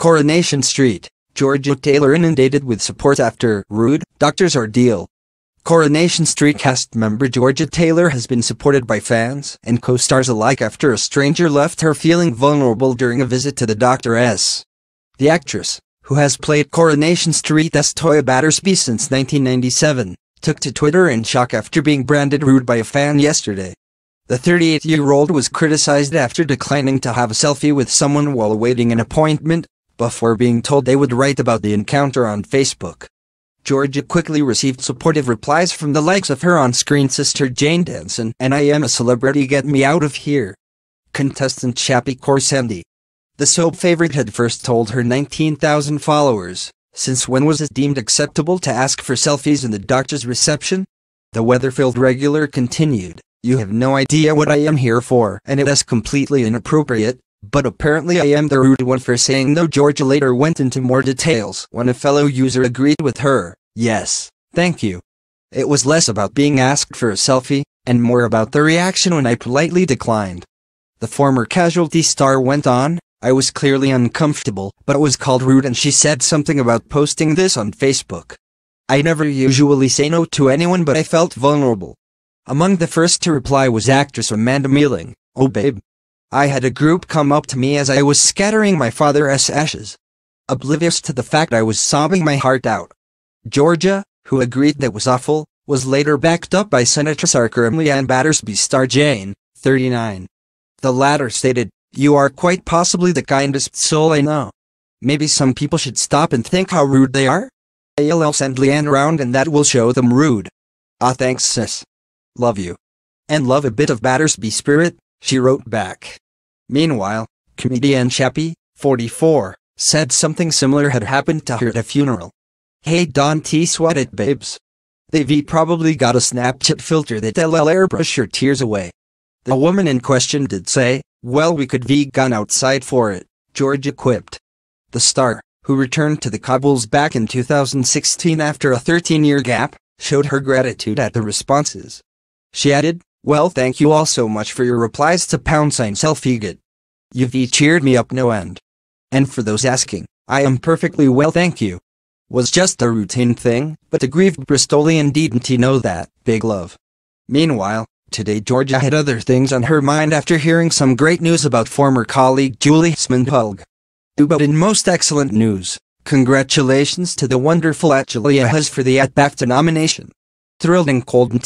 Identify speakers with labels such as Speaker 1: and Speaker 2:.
Speaker 1: Coronation Street, Georgia Taylor inundated with support after rude doctor's ordeal. Coronation Street cast member Georgia Taylor has been supported by fans and co-stars alike after a stranger left her feeling vulnerable during a visit to the doctor's. The actress, who has played Coronation Street's Toya Battersby since 1997, took to Twitter in shock after being branded rude by a fan yesterday. The 38-year-old was criticized after declining to have a selfie with someone while awaiting an appointment, before being told they would write about the encounter on Facebook. Georgia quickly received supportive replies from the likes of her on-screen sister Jane Danson and "I am a celebrity, get me out of here" contestant Chappie Corsandy. The soap favorite had first told her 19,000 followers, "Since when was it deemed acceptable to ask for selfies in the doctor's reception?" The weather-filled regular continued, "You have no idea what I am here for, and it is completely inappropriate, but apparently I am the rude one for saying no." Georgia later went into more details when a fellow user agreed with her, "Yes, thank you. It was less about being asked for a selfie, and more about the reaction when I politely declined." The former casualty star went on, "I was clearly uncomfortable, but was called rude and she said something about posting this on Facebook. I never usually say no to anyone, but I felt vulnerable." Among the first to reply was actress Amanda Mealing. "Oh babe. I had a group come up to me as I was scattering my father's ashes, oblivious to the fact I was sobbing my heart out." Georgia, who agreed that was awful, was later backed up by Senator and Battersby star Jane, 39. The latter stated, "You are quite possibly the kindest soul I know. Maybe some people should stop and think how rude they are. I'll send Leanne around and that will show them rude. Ah, thanks sis. Love you. And love a bit of Battersby spirit," she wrote back. Meanwhile, comedian Chappie, 44, said something similar had happened to her at a funeral. "Hey don't sweat it babes. They've probably got a Snapchat filter that'll airbrush your tears away." The woman in question did say, "Well, we could gone outside for it," Georgia quipped. The star, who returned to the Cobbles back in 2016 after a 13-year gap, showed her gratitude at the responses. She added, "Well, thank you all so much for your replies to #selfieget. You've cheered me up no end. And for those asking, I am perfectly well, thank you. Was just a routine thing, but the grieved Bristolian didn't know that. Big love." Meanwhile, today Georgia had other things on her mind after hearing some great news about former colleague Julie Smundhulg. But in most excellent news, congratulations to the wonderful Julia Hess for the BAFTA nomination. Thrilled and cold.